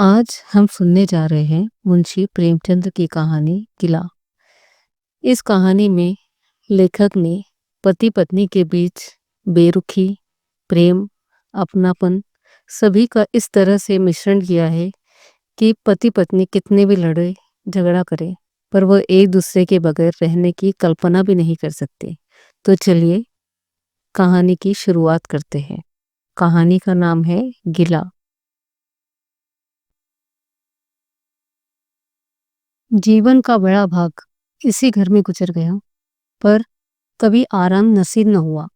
आज हम सुनने जा रहे हैं मुंशी प्रेमचंद की कहानी किला। इस कहानी में लेखक ने पति पत्नी के बीच बेरुखी, प्रेम, अपनापन सभी का इस तरह से मिश्रण किया है कि पति पत्नी कितने भी लड़े झगड़ा करे पर वह एक दूसरे के बगैर रहने की कल्पना भी नहीं कर सकते। तो चलिए कहानी की शुरुआत करते हैं। कहानी का नाम है गिला। जीवन का बड़ा भाग इसी घर में गुजर गया, पर कभी आराम नसीब न हुआ।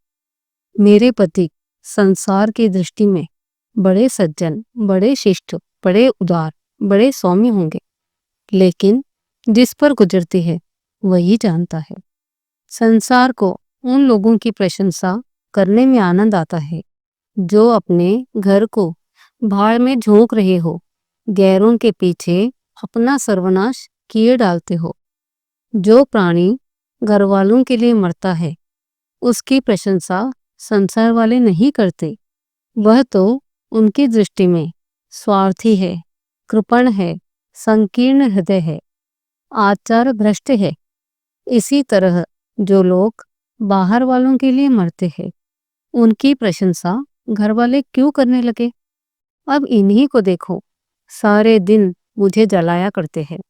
मेरे पति संसार की दृष्टि में बड़े सज्जन, बड़े शिष्ट, बड़े उदार, बड़े सौम्य होंगे, लेकिन जिस पर गुजरती है वही जानता है। संसार को उन लोगों की प्रशंसा करने में आनंद आता है जो अपने घर को भाड़ में झोंक रहे हो, गैरों के पीछे अपना सर्वनाश किए डालते हो। जो प्राणी घर वालों के लिए मरता है उसकी प्रशंसा संसार वाले नहीं करते। वह तो उनकी दृष्टि में स्वार्थी है, कृपण है, संकीर्ण हृदय है, आचार भ्रष्ट है। इसी तरह जो लोग बाहर वालों के लिए मरते हैं उनकी प्रशंसा घर वाले क्यों करने लगे? अब इन्हीं को देखो, सारे दिन मुझे जलाया करते हैं।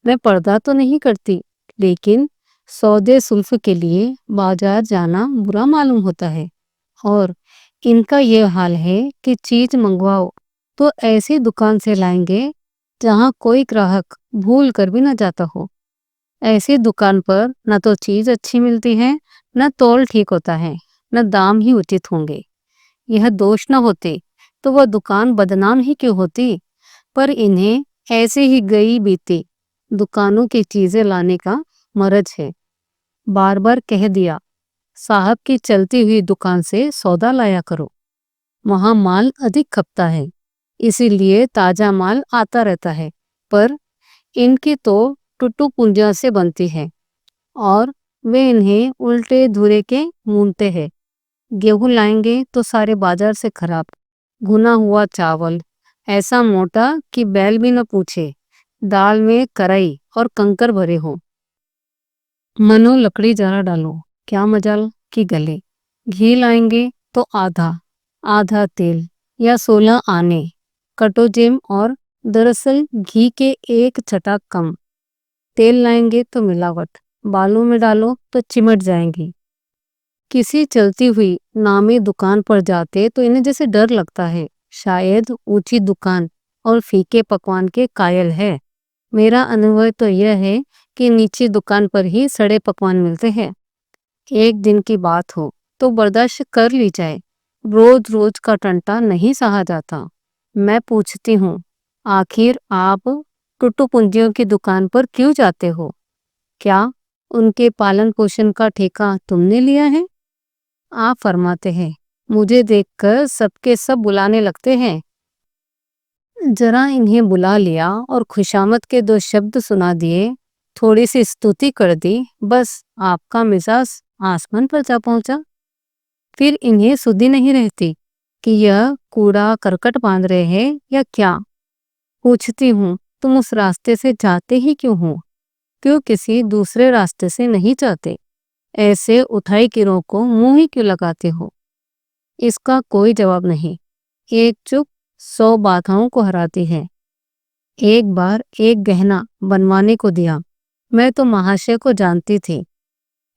मैं पर्दा तो नहीं करती, लेकिन सौदे सुल्फ के लिए बाजार जाना बुरा मालूम होता है। और इनका ये हाल है कि चीज मंगवाओ तो ऐसी दुकान से लाएंगे जहां कोई ग्राहक भूल कर भी न जाता हो। ऐसी दुकान पर न तो चीज अच्छी मिलती है, न तौल ठीक होता है, न दाम ही उचित होंगे। यह दोष न होते तो वह दुकान बदनाम ही क्यों होती? पर इन्हें ऐसे ही गई बीती दुकानों की चीजें लाने का मरज है। बार बार कह दिया, साहब की चलती हुई दुकान से सौदा लाया करो, वहां माल अधिक खपता है, इसीलिए ताजा माल आता रहता है। पर इनकी तो टुटू पुंजिया से बनती है और वे इन्हें उल्टे धुरे के मूनते हैं। गेहूं लाएंगे तो सारे बाजार से खराब, भुना हुआ चावल ऐसा मोटा कि बैल भी न पूछे, दाल में करई और कंकर भरे हो। मनो लकड़ी जरा डालो, क्या मजाल कि गले। घी लाएंगे तो आधा आधा तेल या 16 आने कटोजेम, और दरअसल घी के एक छटाक कम। तेल लाएंगे तो मिलावट, बालों में डालो तो चिमट जाएंगी। किसी चलती हुई नामी दुकान पर जाते तो इन्हें जैसे डर लगता है, शायद ऊंची दुकान और फीके पकवान के कायल है। मेरा अनुभव तो यह है कि नीची दुकान पर ही सड़े पकवान मिलते हैं। एक दिन की बात हो तो बर्दाश्त कर ली जाए, रोज रोज का टंटा नहीं सहा जाता। मैं पूछती हूँ, आखिर आप टुटू पुंजियों की दुकान पर क्यों जाते हो? क्या उनके पालन पोषण का ठेका तुमने लिया है? आप फरमाते हैं, मुझे देखकर सबके सब बुलाने लगते हैं। जरा इन्हें बुला लिया और खुशामद के 2 शब्द सुना दिए, थोड़ी सी स्तुति कर दी, बस आपका मिजाज आसमान पर जा पहुंचा। फिर इन्हें सुधि नहीं रहती कि यह कूड़ा करकट बांध रहे हैं या क्या। पूछती हूँ, तुम उस रास्ते से जाते ही क्यों हो? क्यों किसी दूसरे रास्ते से नहीं जाते? ऐसे उठाई किरों को मुंह ही क्यों लगाते हो? इसका कोई जवाब नहीं। एक चुप 100 बाधाओं को हराती है। एक बार एक गहना बनवाने को दिया। मैं तो महाशय को जानती थी,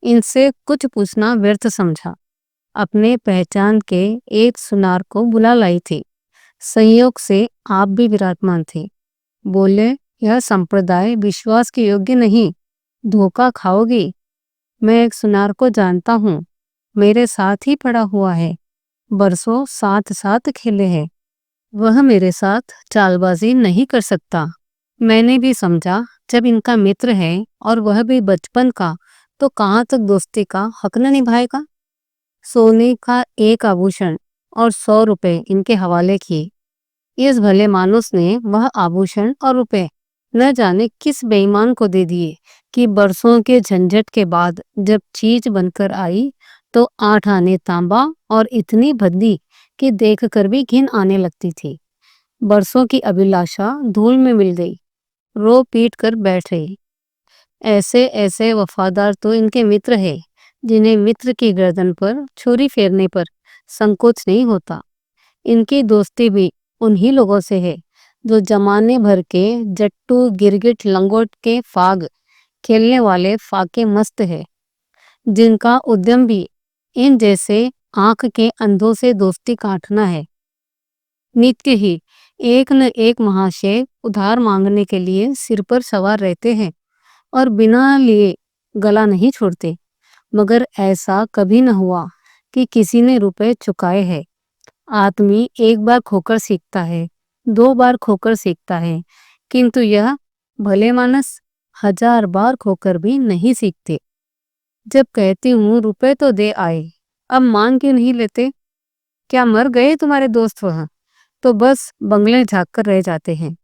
इनसे कुछ पूछना व्यर्थ समझा। अपने पहचान के एक सुनार को बुला लाई थी। संयोग से आप भी विराजमान थे। बोले, यह संप्रदाय विश्वास के योग्य नहीं, धोखा खाओगी। मैं एक सुनार को जानता हूँ, मेरे साथ ही पड़ा हुआ है, बरसों साथ साथ खेले हैं। वह मेरे साथ चालबाजी नहीं कर सकता। मैंने भी समझा, जब इनका मित्र है और वह भी बचपन का, तो कहाँ तक दोस्ती का हक न निभाएगा। सोने का एक आभूषण और 100 रुपए इनके हवाले किए। इस भले मानुस ने वह आभूषण और रुपए न जाने किस बेईमान को दे दिए कि बरसों के झंझट के बाद जब चीज बनकर आई तो 8 आने तांबा और इतनी भद्दी कि देखकर भी घिन आने लगती थी। बरसों की अभिलाषा धूल में मिल गई, रो पीट कर बैठ रही। ऐसे ऐसे वफादार तो इनके मित्र हैं, जिन्हें मित्र की गर्दन पर छुरी फेरने पर संकोच नहीं होता। इनकी दोस्ती भी उन्हीं लोगों से है, जो जमाने भर के जट्टू गिरगिट लंगोट के फाग खेलने वाले फाके मस्त है, जिनका उद्यम भी इन जैसे आंख के अंधों से दोस्ती काटना है। नित्य ही एक न एक महाशय उधार मांगने के लिए सिर पर सवार रहते हैं और बिना लिए गला नहीं छोड़ते। मगर ऐसा कभी न हुआ कि किसी ने रुपए चुकाए हैं। आदमी एक बार खोकर सीखता है, 2 बार खोकर सीखता है, किंतु यह भले मानस 1000 बार खोकर भी नहीं सीखते। जब कहती हूँ रुपए तो दे आए, अब मांग क्यों नहीं लेते? क्या मर गए तुम्हारे दोस्त वह? तो बस बंगले झाँक कर रह जाते हैं।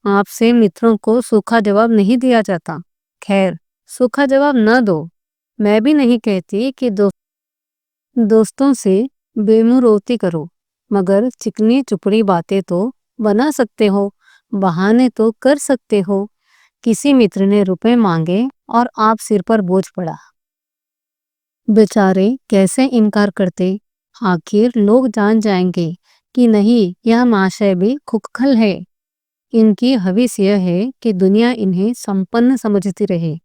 आपसे मित्रों को सूखा जवाब नहीं दिया जाता। खैर, सूखा जवाब न दो। मैं भी नहीं कहती कि दोस्तों से बेमुरौती करो, मगर चिकनी चुपड़ी बातें तो बना सकते हो, बहाने तो कर सकते हो। किसी मित्र ने रुपए मांगे और आप सिर पर बोझ पड़ा। बेचारे कैसे इनकार करते? आखिर लोग जान जाएंगे कि नहीं, यह महाशय भी खुखल है। इनकी हवीस यह है कि दुनिया इन्हें संपन्न समझती रहे,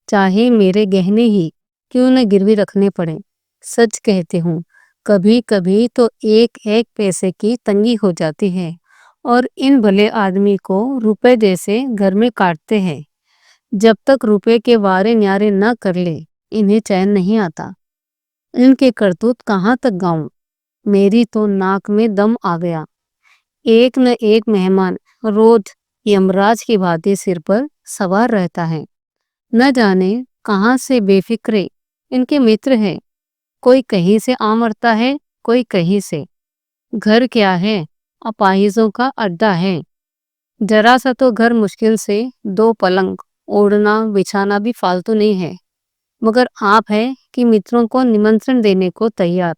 चाहे मेरे गहने ही क्यों न गिरवी रखने पड़े। सच कहते हूँ, कभी कभी तो एक एक पैसे की तंगी हो जाती है और इन भले आदमी को रुपए जैसे घर में काटते हैं। जब तक रुपए के वारे न्यारे न कर ले, इन्हें चैन नहीं आता। इनके करतूत कहाँ तक गाऊं? मेरी तो नाक में दम आ गया। एक न एक मेहमान रोज यमराज की भांति सिर पर सवार रहता है। न जाने कहाँ से बेफिक्रे इनके मित्र हैं। कोई कहीं से आ मरता है, कोई कहीं से। घर क्या है, अपाहिजों का अड्डा है। जरा सा तो घर मुश्किल से 2 पलंग, ओढ़ना बिछाना भी फालतू नहीं है। मगर आप है कि मित्रों को निमंत्रण देने को तैयार।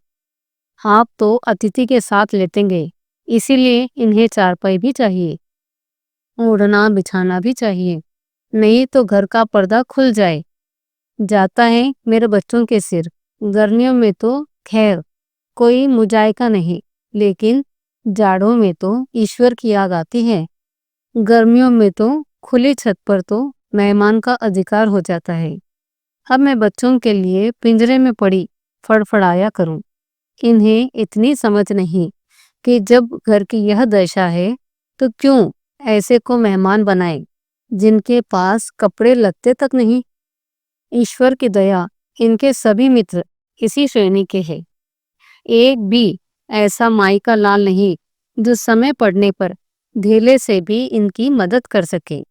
आप तो अतिथि के साथ लेटेंगे, इसीलिए इन्हें चारपाई भी चाहिए, ओढ़ना बिछाना भी चाहिए। नहीं तो घर का पर्दा खुल जाता है मेरे बच्चों के सिर। गर्मियों में तो खैर कोई मुजायका नहीं, लेकिन जाड़ों में तो ईश्वर की याद आती है। गर्मियों में तो खुली छत पर तो मेहमान का अधिकार हो जाता है। अब मैं बच्चों के लिए पिंजरे में पड़ी फड़फड़ाया करूं। इन्हें इतनी समझ नहीं कि जब घर की यह दशा है तो क्यों ऐसे को मेहमान बनाए जिनके पास कपड़े लत्ते तक नहीं। ईश्वर की दया, इनके सभी मित्र इसी श्रेणी के हैं। एक भी ऐसा माई का लाल नहीं जो समय पड़ने पर धेले से भी इनकी मदद कर सके।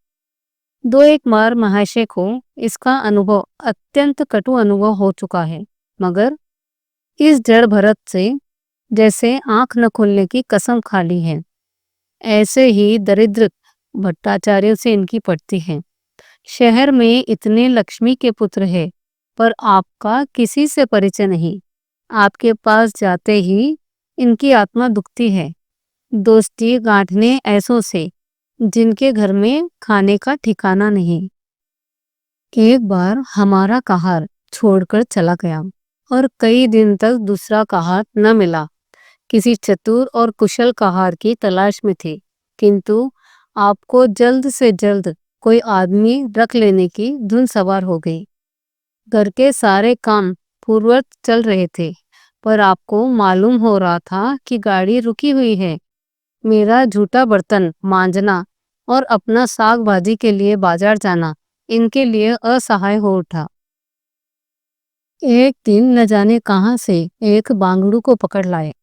2 एक बार महाशय को इसका अनुभव, अत्यंत कटु अनुभव हो चुका है, मगर इस जड़ भरत से जैसे आंख न खोलने की कसम खा ली है। ऐसे ही दरिद्र भट्टाचार्यों से इनकी पड़ती है। शहर में इतने लक्ष्मी के पुत्र हैं, पर आपका किसी से परिचय नहीं। आपके पास जाते ही इनकी आत्मा दुखती है। दोस्ती गांठने ऐसों से जिनके घर में खाने का ठिकाना नहीं। एक बार हमारा कहार छोड़कर चला गया और कई दिन तक दूसरा कहार न मिला। किसी चतुर और कुशल कहार की तलाश में थे, किंतु आपको जल्द से जल्द कोई आदमी रख लेने की धुन सवार हो गई। घर के सारे काम पूर्ववत चल रहे थे, पर आपको मालूम हो रहा था कि गाड़ी रुकी हुई है। मेरा झूठा बर्तन मांजना और अपना साग भाजी के लिए बाजार जाना इनके लिए असहाय हो उठा। एक दिन न जाने कहां से एक बांगड़ू को पकड़ लाए।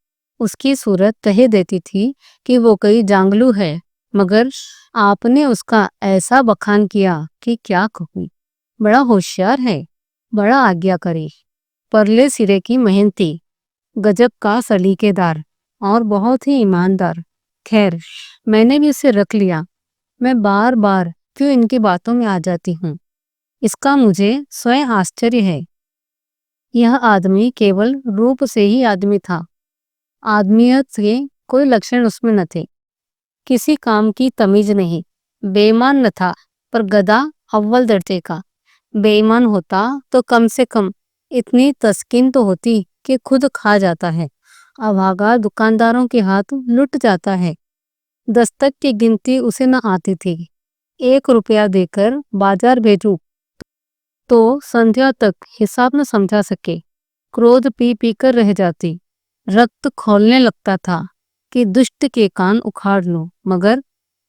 उसकी सूरत कह देती थी कि वो कोई जांगलू है, मगर आपने उसका ऐसा बखान किया कि क्या कहूँ। बड़ा होशियार है, बड़ा आज्ञाकारी, परले सिरे की मेहनती, गजब का सलीकेदार और बहुत ही ईमानदार। खैर, मैंने भी उसे रख लिया। मैं बार बार क्यों इनकी बातों में आ जाती हूँ, इसका मुझे स्वयं आश्चर्य है। यह आदमी केवल रूप से ही आदमी था, आदमियत के कोई लक्षण उसमें न थे। किसी काम की तमीज नहीं। बेईमान न था, पर गधा अव्वल दर्जे का। बेईमान होता तो कम से कम इतनी तस्कीन तो होती कि खुद खा जाता है, अभागा दुकानदारों के हाथ लुट जाता है। दस्तक की गिनती उसे न आती थी। 1 रुपया देकर बाजार भेजूं तो संध्या तक हिसाब न समझा सके। क्रोध पी पी कर रह जाती। रक्त खौलने लगता था कि दुष्ट के कान उखाड़ लूं, मगर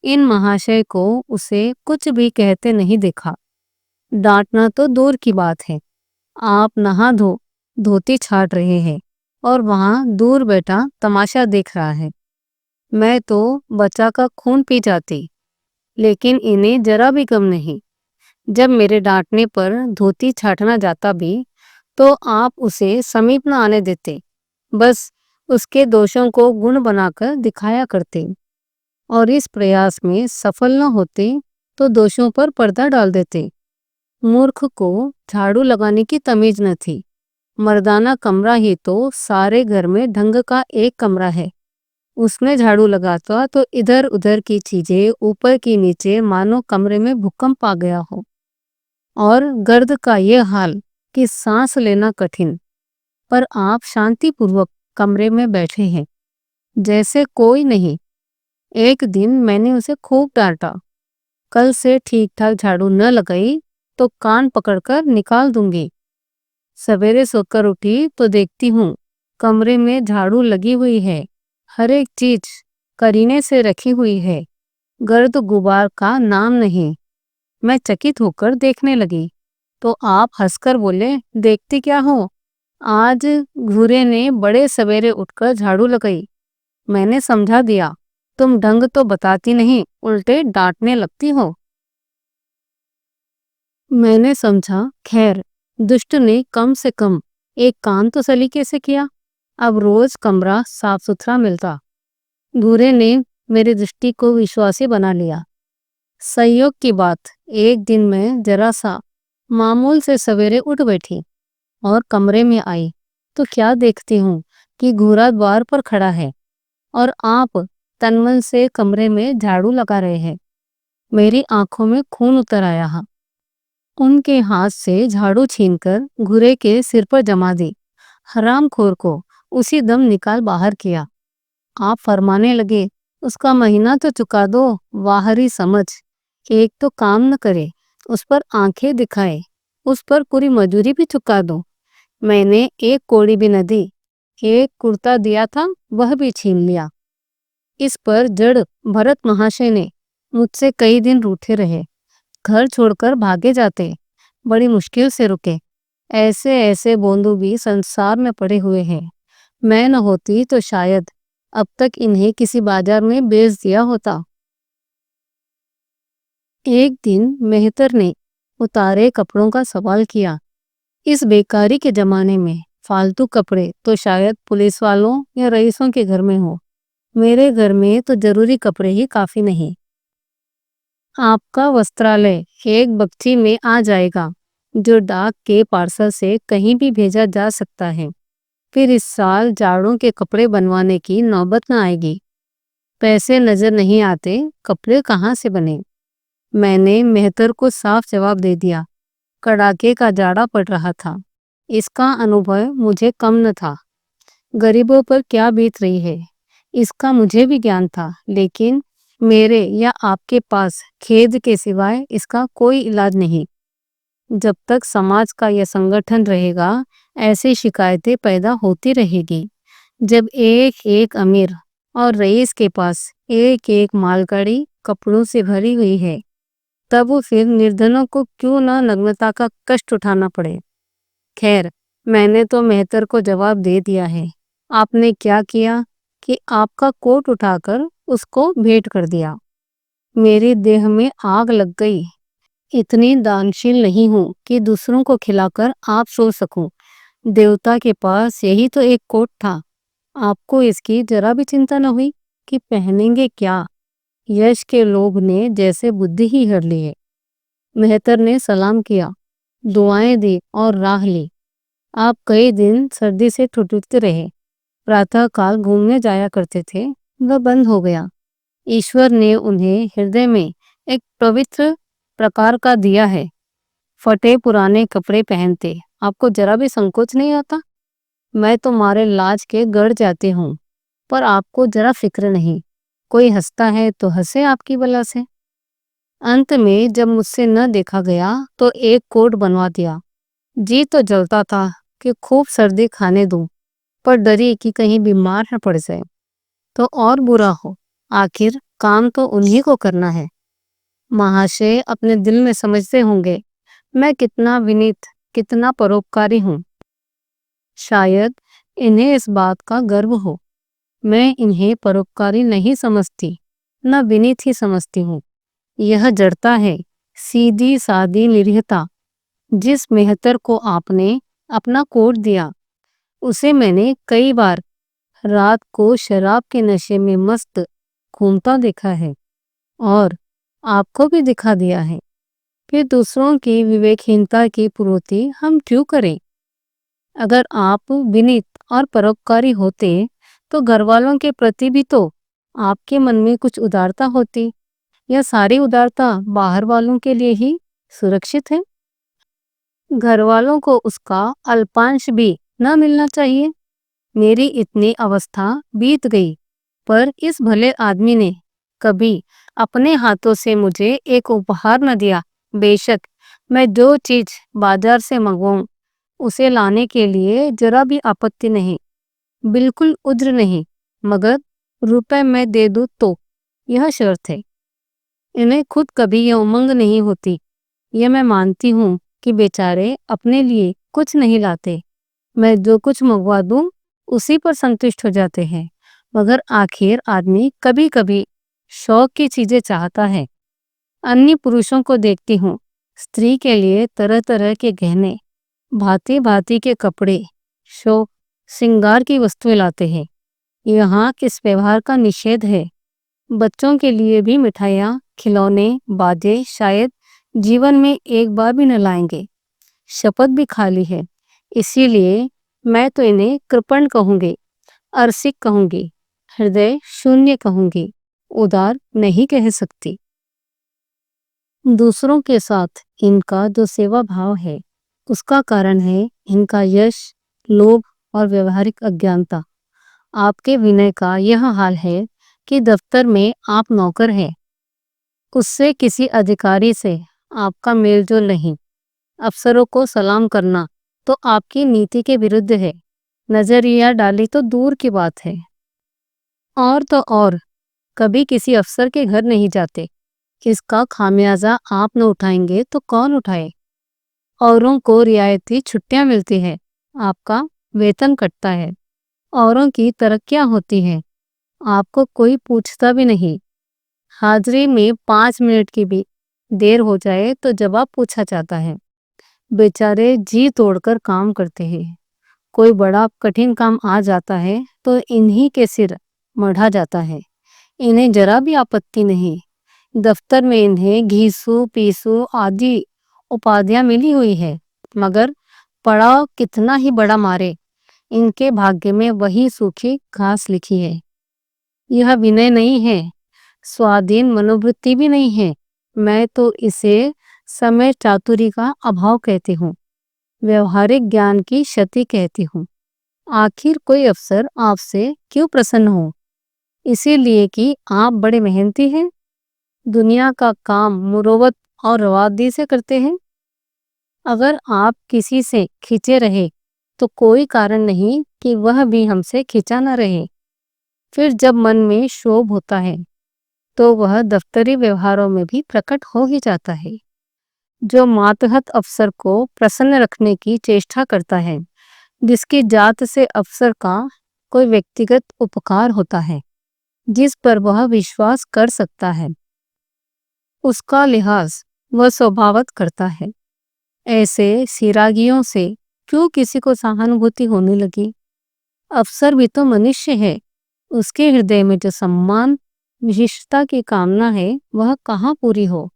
इन महाशय को उसे कुछ भी कहते नहीं देखा। डांटना तो दूर की बात है। आप नहा धो धोती छाट रहे हैं और वहां दूर बैठा तमाशा देख रहा है। मैं तो बच्चा का खून पी जाती, लेकिन इन्हें जरा भी गम नहीं। जब मेरे डांटने पर धोती छाटना जाता भी तो आप उसे समीप न आने देते, बस उसके दोषों को गुण बनाकर दिखाया करते, और इस प्रयास में सफल न होते तो दोषों पर पर्दा डाल देते। मूर्ख को झाड़ू लगाने की तमीज न थी। मर्दाना कमरा ही तो सारे घर में ढंग का एक कमरा है। उसमें झाड़ू लगाता तो इधर उधर की चीजें ऊपर की नीचे, मानो कमरे में भूकंप आ गया हो। और गर्द का ये हाल कि सांस लेना कठिन। पर आप शांतिपूर्वक कमरे में बैठे हैं, जैसे कोई नहीं। एक दिन मैंने उसे खूब डांटा, कल से ठीक ठाक झाड़ू न लगाई तो कान पकड़कर निकाल दूंगी। सवेरे सोकर उठी तो देखती हूँ कमरे में झाड़ू लगी हुई है, हर एक चीज करीने से रखी हुई है, गर्द गुबार का नाम नहीं। मैं चकित होकर देखने लगी तो आप हंसकर बोले, देखती क्या हो, आज घूरे ने बड़े सवेरे उठकर झाड़ू लगाई। मैंने समझा दिया, तुम ढंग तो बताती नहीं, उल्टे डांटने लगती हो। मैंने समझा, खैर, दुष्ट ने कम से कम एक काम तो सलीके से किया। अब रोज कमरा साफ सुथरा मिलता। घूरे ने मेरी दृष्टि को विश्वासी बना लिया। संयोग की बात, एक दिन मैं जरा सा मामूल से सवेरे उठ बैठी और कमरे में आई तो क्या देखती हूँ कि घूरा द्वार पर खड़ा है और आप तनमन से कमरे में झाड़ू लगा रहे हैं। मेरी आंखों में खून उतर आया। उनके हाथ से झाड़ू छीनकर घूरे के सिर पर जमा दी। हरामखोर को उसी दम निकाल बाहर किया। आप फरमाने लगे, उसका महीना तो चुका दो, वाहरी समझ। एक तो काम न करे, उस पर आंखें दिखाए, उस पर पूरी मजूरी भी चुका दो। मैंने एक कौड़ी भी न दी। एक कुर्ता दिया था, वह भी छीन लिया। इस पर जड़ भरत महाशय ने मुझसे कई दिन रूठे रहे, घर छोड़कर भागे जाते, बड़ी मुश्किल से रुके। ऐसे ऐसे बोंदू भी संसार में पड़े हुए हैं। मैं न होती तो शायद अब तक इन्हें किसी बाजार में बेच दिया होता। एक दिन मेहतर ने उतारे कपड़ों का सवाल किया। इस बेकारी के जमाने में फालतू कपड़े तो शायद पुलिस वालों या रईसों के घर में हो, मेरे घर में तो जरूरी कपड़े ही काफी नहीं। आपका वस्त्रालय एक बक्ची में आ जाएगा, जो डाक के पार्सल से कहीं भी भेजा जा सकता है। फिर इस साल जाड़ों के कपड़े बनवाने की नौबत न आएगी। पैसे नजर नहीं आते, कपड़े कहाँ से बने। मैंने मेहतर को साफ जवाब दे दिया। कड़ाके का जाड़ा पड़ रहा था। इसका अनुभव मुझे कम न था। गरीबों पर क्या बीत रही है, इसका मुझे भी ज्ञान था, लेकिन मेरे या आपके पास खेद के सिवाय इसका कोई इलाज नहीं। जब तक समाज का यह संगठन रहेगा, ऐसी शिकायतें पैदा होती रहेगी। जब एक एक अमीर और रईस के पास एक एक मालगाड़ी कपड़ों से भरी हुई है, तब वो फिर निर्धनों को क्यों ना नग्नता का कष्ट उठाना पड़े। खैर, मैंने तो मेहतर को जवाब दे दिया है। आपने क्या किया कि आपका कोट उठाकर उसको भेंट कर दिया। मेरी देह में आग लग गई। इतनी दानशील नहीं हूं कि दूसरों को खिलाकर आप सो सकूं। देवता के पास यही तो एक कोट था। आपको इसकी जरा भी चिंता न हुई कि पहनेंगे क्या। यश के लोभ ने जैसे बुद्धि ही हर ली है। मेहतर ने सलाम किया, दुआएं दी और राह ली। आप कई दिन सर्दी से ठिठुरते रहे। प्रातः काल घूमने जाया करते थे, वह बंद हो गया। ईश्वर ने उन्हें हृदय में एक पवित्र प्रकार का दिया है। फटे पुराने कपड़े पहनते आपको जरा भी संकोच नहीं आता? मैं तो मारे लाज के गड़ जाती हूँ, पर आपको जरा फिक्र नहीं। कोई हंसता है तो हंसे आपकी बला से। अंत में जब मुझसे न देखा गया तो एक कोट बनवा दिया। जी तो जलता था कि खूब सर्दी खाने दूं, पर डरी कि कहीं बीमार न पड़ जाए तो और बुरा हो। आखिर काम तो उन्हीं को करना है। महाशय अपने दिल में समझते होंगे मैं कितना विनीत, कितना परोपकारी हूँ। शायद इन्हें इस बात का गर्व हो। मैं इन्हें परोपकारी नहीं समझती, न विनीत ही समझती हूँ। यह जड़ता है, सीधी सादी निरीहता। जिस मेहतर को आपने अपना कोट दिया, उसे मैंने कई बार रात को शराब के नशे में मस्त घूमता देखा है और आपको भी दिखा दिया है। फिर दूसरों की विवेकहीनता की पूर्ति हम क्यों करें? अगर आप विनीत और परोपकारी होते तो घर वालों के प्रति भी तो आपके मन में कुछ उदारता होती। यह सारी उदारता बाहर वालों के लिए ही सुरक्षित है। घर वालों को उसका अल्पांश भी न मिलना चाहिए। मेरी इतनी अवस्था बीत गई, पर इस भले आदमी ने कभी अपने हाथों से मुझे एक उपहार न दिया। बेशक मैं जो चीज बाजार से मंगवाऊं उसे लाने के लिए जरा भी आपत्ति नहीं, बिल्कुल उज्र नहीं, मगर रुपए मैं दे दूं तो, यह शर्त है। इन्हें खुद कभी यह उमंग नहीं होती। यह मैं मानती हूँ कि बेचारे अपने लिए कुछ नहीं लाते। मैं जो कुछ मंगवा दूं उसी पर संतुष्ट हो जाते हैं। मगर आखिर आदमी कभी कभी शौक की चीजें चाहता है। अन्य पुरुषों को देखती हूँ, स्त्री के लिए तरह तरह के गहने, भांति भांति के कपड़े, शौक श्रृंगार की वस्तुएं लाते हैं। यहाँ किस व्यवहार का निषेध है? बच्चों के लिए भी मिठाइयाँ, खिलौने, बाजे शायद जीवन में एक बार भी न लाएंगे। शपथ भी खाली है। इसीलिए मैं तो इन्हें कृपण कहूंगी, अरसिक कहूंगी, हृदय शून्य कहूंगी, उदार नहीं कह सकती। दूसरों के साथ इनका जो सेवा भाव है, उसका कारण है इनका यश, लोभ और व्यवहारिक अज्ञानता। आपके विनय का यह हाल है कि दफ्तर में आप नौकर हैं, उससे किसी अधिकारी से आपका मेलजोल नहीं। अफसरों को सलाम करना तो आपकी नीति के विरुद्ध है। नजरिया डाली तो दूर की बात है। और तो और कभी किसी अफसर के घर नहीं जाते। इसका खामियाजा आप न उठाएंगे तो कौन उठाए? औरों को रियायती छुट्टियां मिलती है, आपका वेतन कटता है। औरों की तरक्कियां होती हैं, आपको कोई पूछता भी नहीं। हाजिरी में 5 मिनट की भी देर हो जाए तो जवाब पूछा जाता है। बेचारे जी तोड़कर काम करते हैं। कोई बड़ा कठिन काम आ जाता है तो इन्हीं के सिर मढ़ा जाता है। इन्हें जरा भी आपत्ति नहीं। दफ्तर में इन्हें घीसू पीसू आदि उपाधियां मिली हुई है, मगर पड़ाव कितना ही बड़ा मारे, इनके भाग्य में वही सूखी घास लिखी है। यह विनय नहीं है, स्वाधीन मनोवृत्ति भी नहीं है। मैं तो इसे समय चातुरी का अभाव कहती हूँ, व्यवहारिक ज्ञान की क्षति कहती हूँ। आखिर कोई अफसर आपसे क्यों प्रसन्न हो? इसीलिए कि आप बड़े मेहनती हैं, दुनिया का काम मुरवत और रवादी से करते हैं। अगर आप किसी से खिंचे रहे तो कोई कारण नहीं कि वह भी हमसे खिंचा न रहे। फिर जब मन में क्षोभ होता है तो वह दफ्तरी व्यवहारों में भी प्रकट हो ही जाता है। जो मातहत अफसर को प्रसन्न रखने की चेष्टा करता है, जिसकी जात से अफसर का कोई व्यक्तिगत उपकार होता है, जिस पर वह विश्वास कर सकता है, उसका लिहाज वह स्वभावत करता है। ऐसे सिरागियों से क्यों किसी को सहानुभूति होने लगी? अफसर भी तो मनुष्य है। उसके हृदय में जो सम्मान, विशिष्टता की कामना है, वह कहाँ पूरी हो?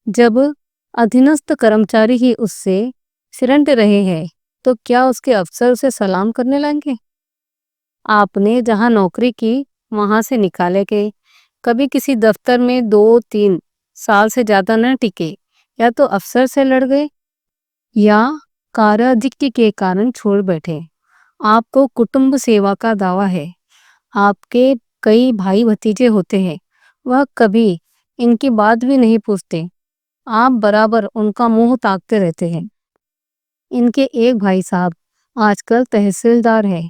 जब अधीनस्थ कर्मचारी ही उससे सिरंट रहे हैं तो क्या उसके अफसर उसे सलाम करने लगेंगे? आपने जहां नौकरी की वहां से निकाले गए, कभी किसी दफ्तर में 2-3 साल से ज्यादा न टिके, या तो अफसर से लड़ गए या कार्याधिक्य के कारण छोड़ बैठे। आपको कुटुंब सेवा का दावा है। आपके कई भाई भतीजे होते हैं, वह कभी इनकी बात भी नहीं पूछते। आप बराबर उनका मुंह ताकते रहते हैं। इनके एक भाई साहब आजकल तहसीलदार है।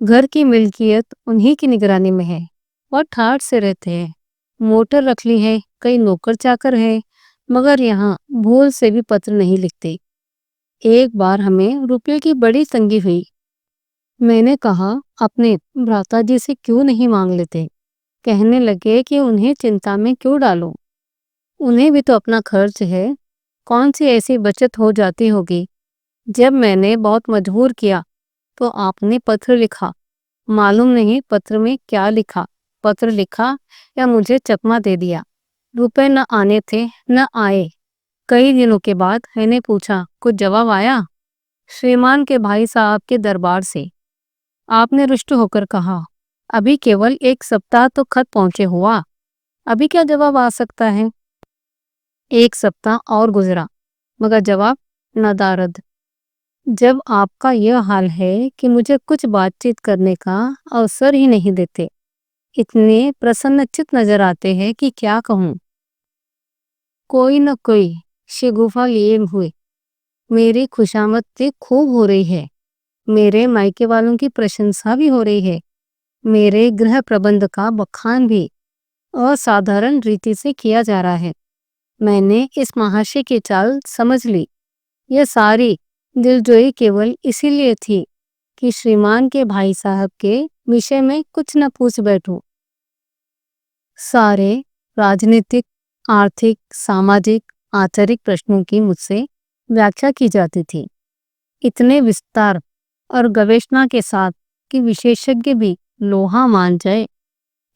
घर की मिल्कियत उन्हीं की निगरानी में है और ठाठ से रहते हैं। मोटर रख ली है, कई नौकर चाकर है, मगर यहाँ भूल से भी पत्र नहीं लिखते। एक बार हमें रुपये की बड़ी तंगी हुई। मैंने कहा, अपने भ्राताजी से क्यों नहीं मांग लेते। कहने लगे कि उन्हें चिंता में क्यों डालो, उन्हें भी तो अपना खर्च है। कौन सी ऐसी बचत हो जाती होगी। जब मैंने बहुत मजबूर किया तो आपने पत्र लिखा। मालूम नहीं पत्र में क्या लिखा। पत्र लिखा या मुझे चकमा दे दिया। रुपए न आने थे, न आए। कई दिनों के बाद मैंने पूछा, कुछ जवाब आया? श्रीमान के भाई साहब के दरबार से। आपने रुष्ट होकर कहा, अभी केवल 1 सप्ताह तो खत पहुंचे हुआ, अभी क्या जवाब आ सकता है। 1 सप्ताह और गुजरा, मगर जवाब नदारद। जब आपका यह हाल है कि मुझे कुछ बातचीत करने का अवसर ही नहीं देते, इतने प्रसन्नचित्त नजर आते हैं कि क्या कहूँ। कोई न कोई शिगुफा लिए हुए मेरी खुशामद खूब हो रही है। मेरे मायके वालों की प्रशंसा भी हो रही है। मेरे गृह प्रबंध का बखान भी असाधारण रीति से किया जा रहा है। मैंने इस महाशय की चाल समझ ली। यह सारी दिलजोई केवल इसीलिए थी कि श्रीमान के भाई साहब के विषय में कुछ न पूछ बैठूं। सारे राजनीतिक, आर्थिक, सामाजिक, आचारिक प्रश्नों की मुझसे व्याख्या की जाती थी, इतने विस्तार और गवेषणा के साथ कि विशेषज्ञ भी लोहा मान जाए,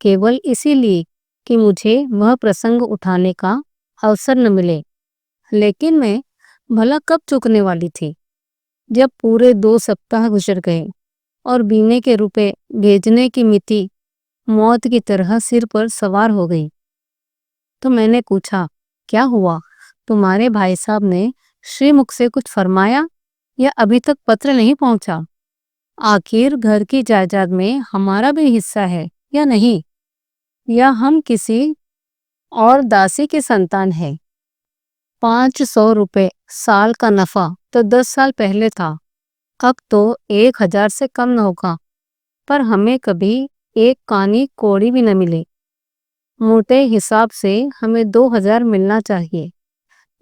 केवल इसीलिए कि मुझे वह प्रसंग उठाने का अवसर न मिले। लेकिन मैं भला कब चूकने वाली थी। जब पूरे 2 सप्ताह गुजर गए और बीमे के रुपए भेजने की मिति मौत की तरह सिर पर सवार हो गई, तो मैंने पूछा, क्या हुआ? तुम्हारे भाई साहब ने श्रीमुख से कुछ फरमाया या अभी तक पत्र नहीं पहुंचा? आखिर घर की जायदाद में हमारा भी हिस्सा है या नहीं, या हम किसी और दासी की संतान है। 500 रुपए साल का नफा तो 10 साल पहले था, अब तो 1000 से कम न होगा। पर हमें कभी एक कानी कौड़ी भी न मिली। मोटे हिसाब से हमें 2000 मिलना चाहिए।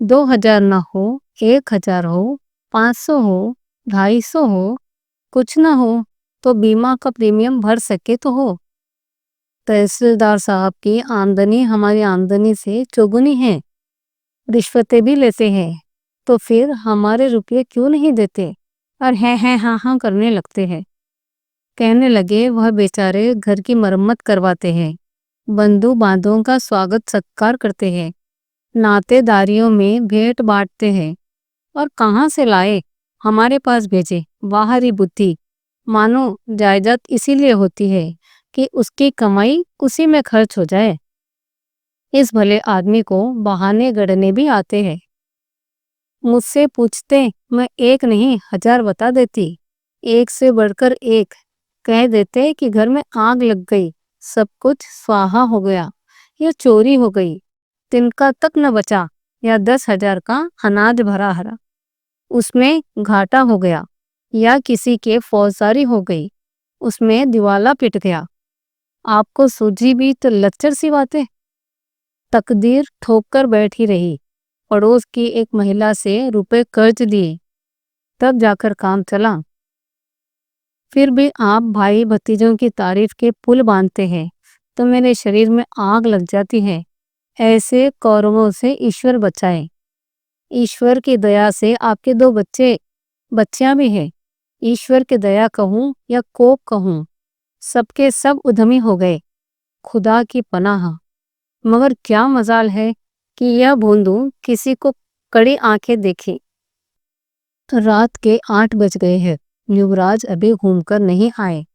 2000 न हो, 1000 हो, 500 हो, 250 हो, कुछ न हो तो बीमा का प्रीमियम भर सके तो हो। तहसीलदार साहब की आमदनी हमारी आमदनी से चौगुनी है। रिश्वतें भी लेते हैं, तो फिर हमारे रुपये क्यों नहीं देते और हैं हाँ हाँ करने लगते हैं। कहने लगे, वह बेचारे घर की मरम्मत करवाते हैं, बंधु बांधों का स्वागत सत्कार करते हैं, नातेदारियों में भेंट बांटते हैं, और कहाँ से लाए हमारे पास भेजे। बाहरी बुद्धि, मानो जायदाद इसीलिए होती है कि उसकी कमाई उसी में खर्च हो जाए। इस भले आदमी को बहाने गढ़ने भी आते हैं। मुझसे पूछते, मैं एक नहीं 1000 बता देती। एक से बढ़कर एक कह देते कि घर में आग लग गई, सब कुछ स्वाहा हो गया, या चोरी हो गई, तिनका तक न बचा, या 10,000 का अनाज भरा हरा, उसमें घाटा हो गया, या किसी के फौजदारी हो गई, उसमें दिवाला पिट गया। आपको सूझी भी तो लच्चर सी बातें। तकदीर ठोक कर बैठी रही। पड़ोस की एक महिला से रुपए कर्ज दिए, तब जाकर काम चला। फिर भी आप भाई भतीजों की तारीफ के पुल बांधते हैं तो मेरे शरीर में आग लग जाती है। ऐसे कौरवों से ईश्वर बचाए। ईश्वर की दया से आपके 2 बच्चियां भी हैं। ईश्वर की दया कहूँ या कोप कहूँ, सबके सब उद्यमी हो गए। खुदा की पनाह। मगर क्या मजाल है कि यह बूंदू किसी को कड़ी आंखें देखे। रात के 8 बज गए हैं, युवराज अभी घूमकर नहीं आए।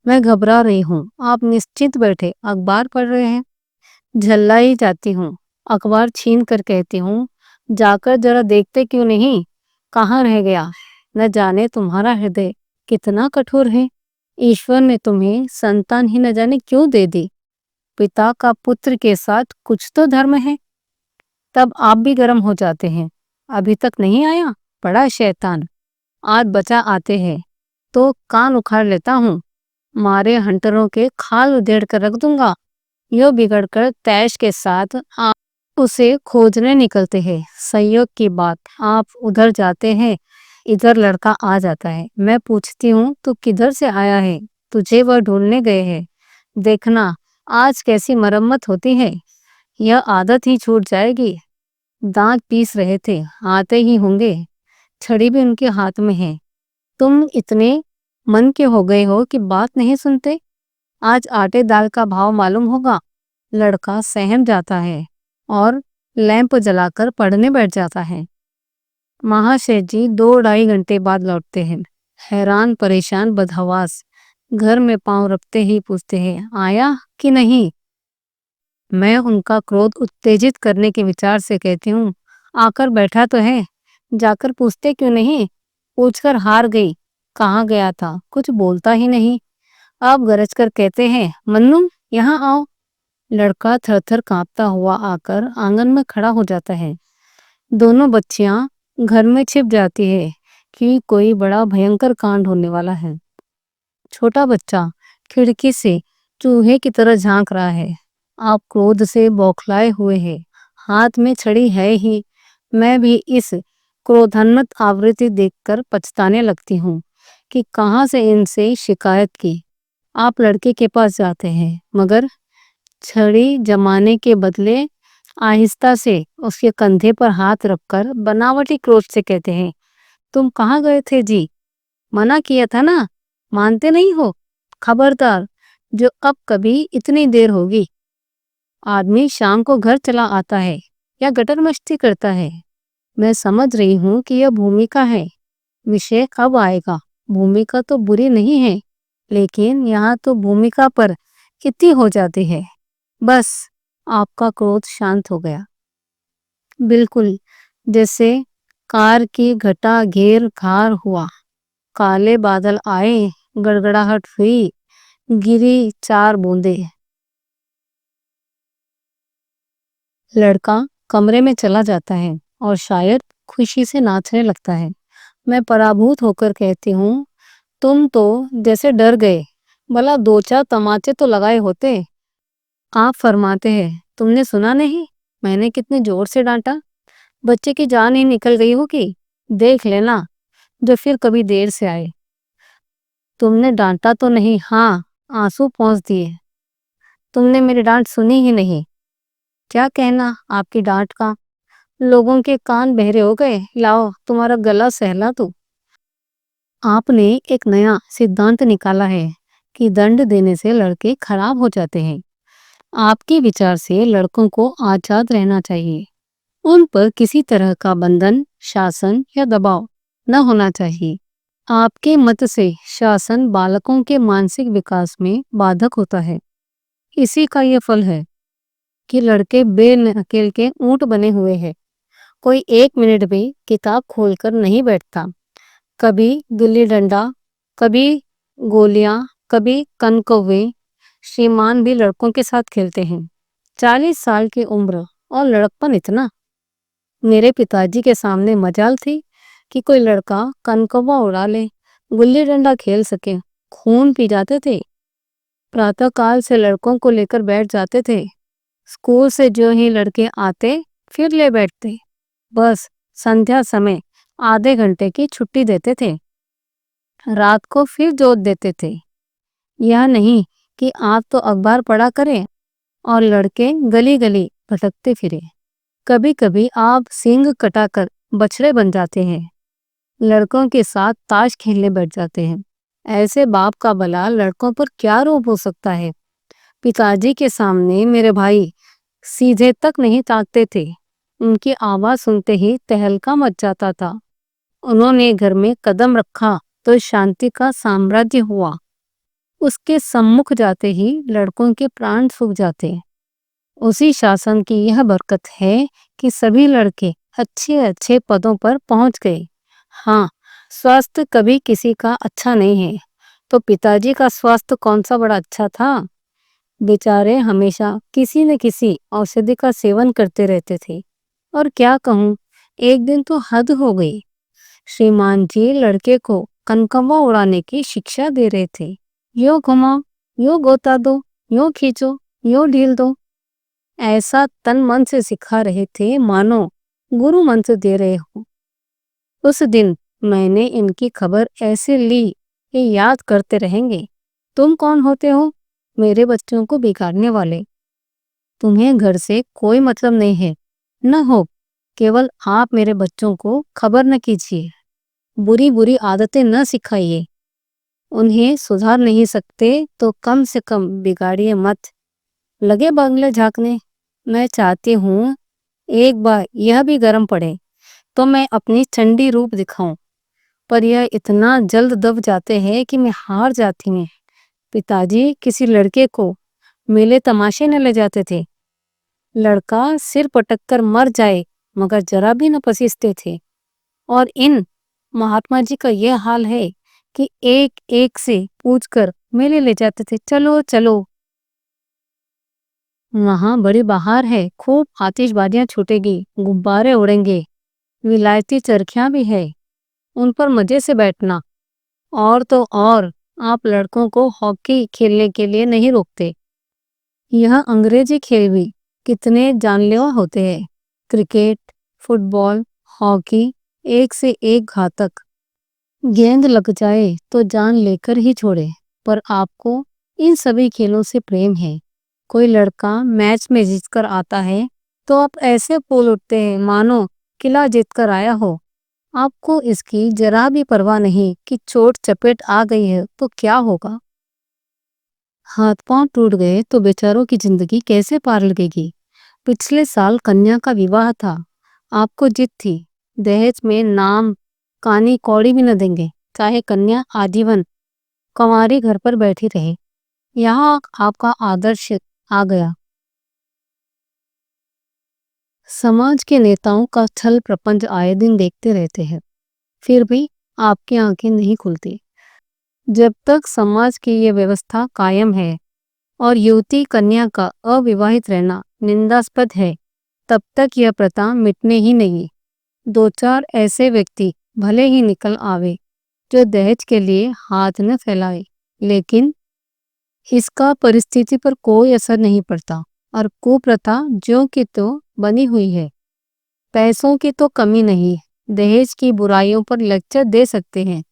मैं घबरा रही हूँ। आप निश्चिंत बैठे अखबार पढ़ रहे हैं। झल्ला ही जाती हूँ। अखबार छीन कर कहती हूँ, जाकर जरा देखते क्यों नहीं, कहाँ रह गया। न जाने तुम्हारा हृदय कितना कठोर है। ईश्वर ने तुम्हें संतान ही न जाने क्यों दे दी। पिता का पुत्र के साथ कुछ तो धर्म है। तब आप भी गर्म हो जाते हैं। अभी तक नहीं आया, बड़ा शैतान। आज बचा आते हैं तो कान उखाड़ लेता हूँ। मारे हंटरों के खाल उधेड़ कर रख दूंगा। यो बिगड़कर तैश के साथ आप उसे खोजने निकलते हैं। संयोग की बात, आप उधर जाते हैं, इधर लड़का आ जाता है। मैं पूछती हूँ, तू किधर से आया है? तुझे वह ढूंढने गए हैं। देखना आज कैसी मरम्मत होती है। यह आदत ही छूट जाएगी। दांत पीस रहे थे, आते ही होंगे। छड़ी भी उनके हाथ में है। तुम इतने मन के हो गए हो कि बात नहीं सुनते। आज आटे दाल का भाव मालूम होगा। लड़का सहम जाता है और लैंप जलाकर पढ़ने बैठ जाता है। महाशय जी 2-2.5 घंटे बाद लौटते हैं, हैरान परेशान बदहवास। घर में पांव रखते ही पूछते हैं, आया कि नहीं। मैं उनका क्रोध उत्तेजित करने के विचार से कहती हूँ, आकर बैठा तो है, जाकर पूछते क्यों नहीं। पूछकर हार गई, कहाँ गया था, कुछ बोलता ही नहीं। अब गरज कर कहते हैं, मन्नू यहाँ आओ। लड़का थर-थर कांपता हुआ आकर आंगन में खड़ा हो जाता है। दोनों बच्चियां घर में छिप जाती है कि कोई बड़ा भयंकर कांड होने वाला है। छोटा बच्चा खिड़की से चूहे की तरह झांक रहा है। आप क्रोध से बौखलाए हुए हैं, हाथ में छड़ी है ही। मैं भी इस क्रोधान्वित आवृत्ति देखकर पछताने लगती हूँ कि कहाँ से इनसे शिकायत की। आप लड़के के पास जाते हैं, मगर छड़ी जमाने के बदले आहिस्ता से उसके कंधे पर हाथ रखकर बनावटी क्रोध से कहते हैं, तुम कहाँ गए थे जी? मना किया था ना, मानते नहीं हो। खबरदार, जो अब कभी इतनी देर होगी। आदमी शाम को घर चला आता है या गटर मस्ती करता है। मैं समझ रही हूँ कि यह भूमिका है। विषय कब आएगा। भूमिका तो बुरी नहीं है, लेकिन यहाँ तो भूमिका पर कितनी हो जाती है। बस आपका क्रोध शांत हो गया। बिल्कुल जैसे कार की घटा घेर घार हुआ। काले बादल आए, गड़गड़ाहट हुई, गिरी 4 बूंदे। लड़का कमरे में चला जाता है और शायद खुशी से नाचने लगता है। मैं पराभूत होकर कहती हूँ, तुम तो जैसे डर गए, भला 2-4 तमाचे तो लगाए होते। आप फरमाते हैं, तुमने सुना नहीं, मैंने कितने जोर से डांटा। बच्चे की जान ही निकल गई होगी। देख लेना जो फिर कभी देर से आए। तुमने डांटा तो नहीं, हाँ आंसू पहुंच दिए। तुमने मेरी डांट सुनी ही नहीं। क्या कहना आपकी डांट का। लोगों के कान बहरे हो गए। लाओ तुम्हारा गला सहला दूं। आपने एक नया सिद्धांत निकाला है कि दंड देने से लड़के खराब हो जाते हैं। आपके विचार से लड़कों को आजाद रहना चाहिए। उन पर किसी तरह का बंधन, शासन या दबाव न होना चाहिए। आपके मत से शासन बालकों के मानसिक विकास में बाधक होता है। इसी का यह फल है कि लड़के बेनकेल के ऊंट बने हुए हैं। कोई 1 मिनट भी किताब खोलकर नहीं बैठता। कभी गिल्ली डंडा, कभी गोलियां, कभी कनकौवे। श्रीमान भी लड़कों के साथ खेलते हैं। 40 साल की उम्र और लड़कपन इतना। मेरे पिताजी के सामने मजाल थी कि कोई लड़का कनकौवा उड़ा ले, गुल्ली डंडा खेल सके। खून पी जाते थे। प्रातःकाल से लड़कों को लेकर बैठ जाते थे। स्कूल से जो ही लड़के आते फिर ले बैठते। बस संध्या समय आधे घंटे की छुट्टी देते थे। रात को फिर जोत देते थे। यह नहीं कि आप तो अखबार पढ़ा करें और लड़के गली गली भटकते फिरे। कभी कभी आप सींग कटाकर बछड़े बन जाते हैं। लड़कों के साथ ताश खेलने बैठ जाते हैं। ऐसे बाप का भला लड़कों पर क्या रोब हो सकता है। पिताजी के सामने मेरे भाई सीधे तक नहीं ताकते थे। उनकी आवाज सुनते ही तहलका मच जाता था। उन्होंने घर में कदम रखा तो शांति का साम्राज्य हुआ। उसके सम्मुख जाते ही लड़कों के प्राण सूख जाते। उसी शासन की यह बरकत है कि सभी लड़के अच्छे अच्छे पदों पर पहुंच गए। हाँ, स्वास्थ्य कभी किसी का अच्छा नहीं है। तो पिताजी का स्वास्थ्य कौन सा बड़ा अच्छा था। बेचारे हमेशा किसी न किसी औषधि का सेवन करते रहते थे। और क्या कहूँ, एक दिन तो हद हो गई। श्रीमान जी लड़के को कनकवा उड़ाने की शिक्षा दे रहे थे। यो घुमाओ, यो गोता दो, यो खींचो, यो ढील दो। ऐसा तन मन से सिखा रहे थे मानो गुरु मंत्र दे रहे हो। उस दिन मैंने इनकी खबर ऐसे ली कि याद करते रहेंगे। तुम कौन होते हो मेरे बच्चों को बिगाड़ने वाले। तुम्हें घर से कोई मतलब नहीं है न हो। केवल आप मेरे बच्चों को खबर न कीजिए, बुरी बुरी आदतें न सिखाइए। उन्हें सुधार नहीं सकते तो कम से कम बिगाड़िए मत। लगे बंगले झांकने। मैं चाहती हूँ एक बार यह भी गर्म पड़े तो मैं अपनी चंडी रूप दिखाऊं, पर यह इतना जल्द दब जाते हैं कि मैं हार जाती हूँ। पिताजी किसी लड़के को मेले तमाशे न ले जाते थे। लड़का सिर पटक कर मर जाए मगर जरा भी न पसीजते थे। और इन महात्मा जी का यह हाल है कि एक एक से पूछकर मेले ले जाते थे। चलो चलो, वहां बड़ी बहार है, खूब आतिशबाजियां छूटेगी, गुब्बारे उड़ेंगे, विलायती चरखियां भी है, उन पर मजे से बैठना। और तो और आप लड़कों को हॉकी खेलने के लिए नहीं रोकते। यह अंग्रेजी खेल भी कितने जानलेवा होते हैं। क्रिकेट, फुटबॉल, हॉकी, एक से एक घातक। गेंद लग जाए तो जान लेकर ही छोड़े। पर आपको इन सभी खेलों से प्रेम है। कोई लड़का मैच में जीतकर आता है तो आप ऐसे बोल उठते हैं मानो किला जीतकर आया हो। आपको इसकी जरा भी परवाह नहीं कि चोट चपेट आ गई है तो क्या होगा। हाथ पांव टूट गए तो बेचारों की जिंदगी कैसे पार लगेगी। पिछले साल कन्या का विवाह था। आपको जिद थी, दहेज में नाम कानी कौड़ी भी न देंगे, चाहे कन्या आजीवन कंवारी घर पर बैठी रहे। यहाँ आपका आदर्श आ गया। समाज के नेताओं का छल प्रपंच आए दिन देखते रहते हैं, फिर भी आपकी आंखें नहीं खुलती। जब तक समाज की ये व्यवस्था कायम है और युवती कन्या का अविवाहित रहना निंदास्पद है, तब तक यह प्रथा मिटने ही नहीं। दो चार ऐसे व्यक्ति भले ही निकल आवे जो दहेज के लिए हाथ न फैलाए, लेकिन इसका परिस्थिति पर कोई असर नहीं पड़ता और कुप्रथा ज्यों की तो बनी हुई है। पैसों की तो कमी नहीं, दहेज की बुराइयों पर लेक्चर दे सकते हैं,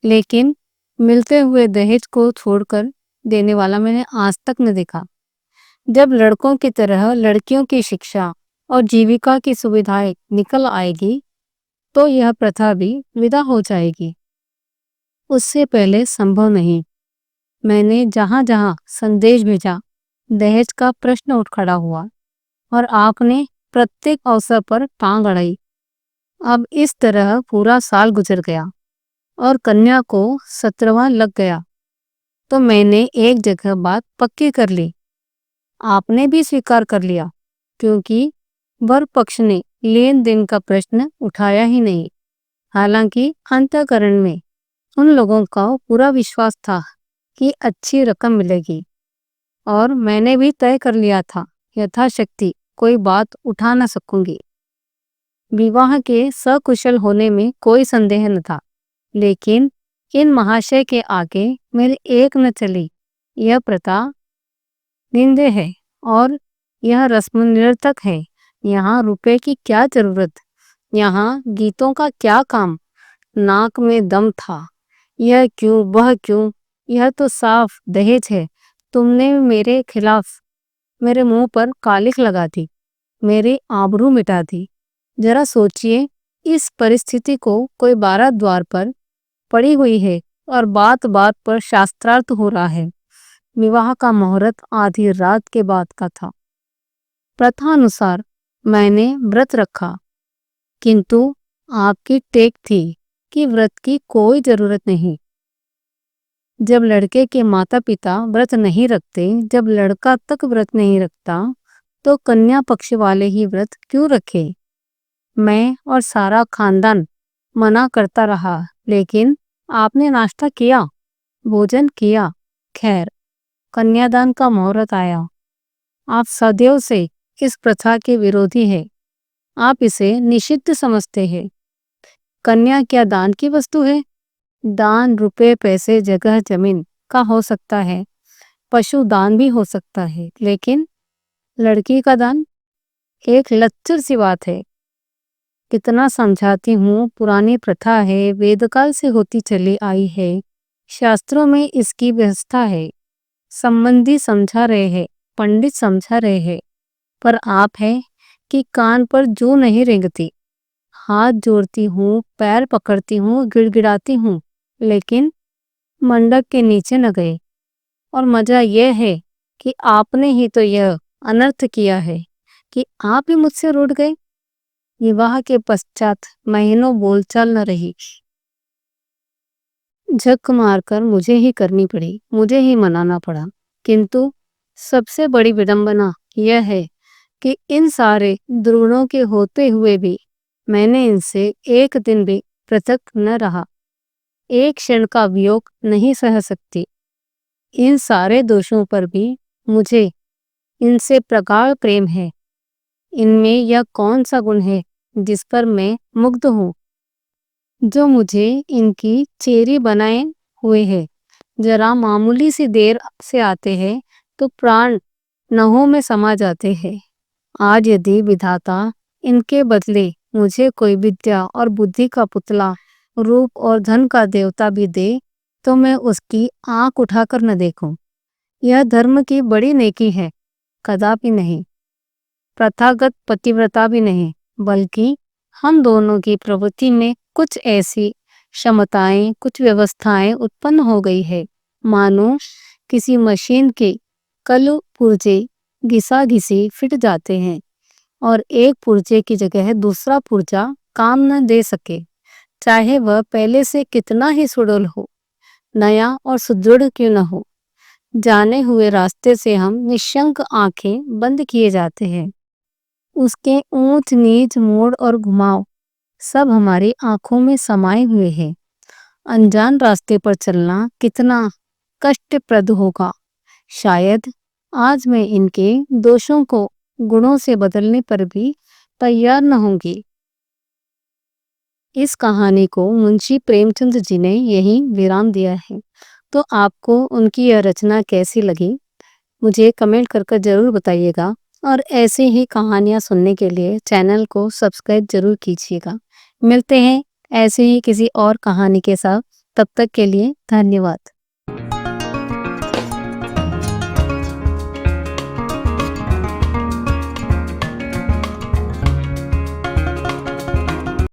लेकिन मिलते हुए दहेज को छोड़कर देने वाला मैंने आज तक न देखा। जब लड़कों की तरह लड़कियों की शिक्षा और जीविका की सुविधाएं निकल आएगी तो यह प्रथा भी विदा हो जाएगी। उससे पहले संभव नहीं। मैंने जहां जहां संदेश भेजा दहेज का प्रश्न उठ खड़ा हुआ और आपने प्रत्येक अवसर पर टांग अड़ाई। अब इस तरह पूरा साल गुजर गया और कन्या को 17वां लग गया तो मैंने एक जगह बात पक्की कर ली। आपने भी स्वीकार कर लिया, क्योंकि वर पक्ष ने लेन देन का प्रश्न उठाया ही नहीं। हालांकि अंतःकरण में उन लोगों का पूरा विश्वास था कि अच्छी रकम मिलेगी और मैंने भी तय कर लिया था यथाशक्ति कोई बात उठा न सकूंगी। विवाह के सकुशल होने में कोई संदेह न था, लेकिन इन महाशय के आगे मेरी एक न चली। यह प्रथा निंदे है और यह रस्म निरर्थक है। यहाँ रुपए की क्या जरूरत, यहाँ गीतों का क्या काम। नाक में दम था, यह क्यों वह क्यों, यह तो साफ दहेज है। तुमने मेरे खिलाफ मेरे मुंह पर कालिख लगा दी, मेरी आबरू मिटा दी। जरा सोचिए, इस परिस्थिति को कोई बारात द्वार पर पड़ी हुई है और बात बात पर शास्त्रार्थ हो रहा है। विवाह का मुहूर्त आधी रात के बाद का था। प्रथा अनुसार मैंने व्रत रखा, किंतु आपकी टेक थी कि व्रत की कोई जरूरत नहीं। जब लड़के के माता पिता व्रत नहीं रखते, जब लड़का तक व्रत नहीं रखता, तो कन्या पक्ष वाले ही व्रत क्यों रखे? मैं और सारा खानदान मना करता रहा, लेकिन आपने नाश्ता किया, भोजन किया। खैर, कन्यादान का मुहूर्त आया। आप सदैव से इस प्रथा के विरोधी हैं। आप इसे निषिद्ध समझते हैं। कन्या क्या दान की वस्तु है? दान रुपए, पैसे, जगह, जमीन का हो सकता है, पशु दान भी हो सकता है, लेकिन लड़की का दान एक लच्चर सी बात है। कितना समझाती हूँ, पुरानी प्रथा है, वेदकाल से होती चली आई है, शास्त्रों में इसकी व्यवस्था है, संबंधी समझा रहे हैं, पंडित समझा रहे हैं, पर आप है कि कान पर जू नहीं रेंगती। हाथ जोड़ती हूँ, पैर पकड़ती हूँ, गिड़गिड़ाती हूँ, लेकिन मंडप के नीचे न गए। और मजा यह है कि आपने ही तो यह अनर्थ किया है कि आप ही मुझसे रूठ गए। विवाह के पश्चात महीनों बोलचाल न रही। झक मारकर मुझे ही करनी पड़ी, मुझे ही मनाना पड़ा। किंतु सबसे बड़ी विडंबना यह है कि इन सारे द्रोणों के होते हुए भी मैंने इनसे एक दिन भी पृथक न रहा। एक क्षण का वियोग नहीं सह सकती। इन सारे दोषों पर भी मुझे इनसे प्रगाढ़ प्रेम है। इनमें यह कौन सा गुण है जिस पर मैं मुग्ध हूँ, जो मुझे इनकी चेरी बनाए हुए है। जरा मामूली सी देर से आते हैं तो प्राण नहों में समा जाते हैं। आज यदि विधाता इनके बदले मुझे कोई विद्या और बुद्धि का पुतला, रूप और धन का देवता भी दे, तो मैं उसकी आंख उठाकर न देखूं। यह धर्म की बड़ी नेकी है, कदापि नहीं। प्रथागत पतिव्रता भी नहीं, बल्कि हम दोनों की प्रवृत्ति में कुछ ऐसी क्षमताएं, कुछ व्यवस्थाएं उत्पन्न हो गई है, मानो किसी मशीन के कल पुर्जे घिसा घिसी फिट जाते हैं और एक पुर्जे की जगह दूसरा पुर्जा काम न दे सके, चाहे वह पहले से कितना ही सुडौल हो, नया और सुदृढ़ क्यों न हो। जाने हुए रास्ते से हम निशंक आंखें बंद किए जाते हैं। उसके ऊंच नीच, मोड़ और घुमाव सब हमारी आंखों में समाये हुए हैं। अनजान रास्ते पर चलना कितना कष्टप्रद होगा। शायद आज मैं इनके दोषों को गुणों से बदलने पर भी तैयार न होंगी। इस कहानी को मुंशी प्रेमचंद जी ने यही विराम दिया है। तो आपको उनकी यह रचना कैसी लगी, मुझे कमेंट कर जरूर बताइएगा। और ऐसे ही कहानियां सुनने के लिए चैनल को सब्सक्राइब जरूर कीजिएगा। मिलते हैं ऐसे ही किसी और कहानी के साथ। तब तक के लिए धन्यवाद।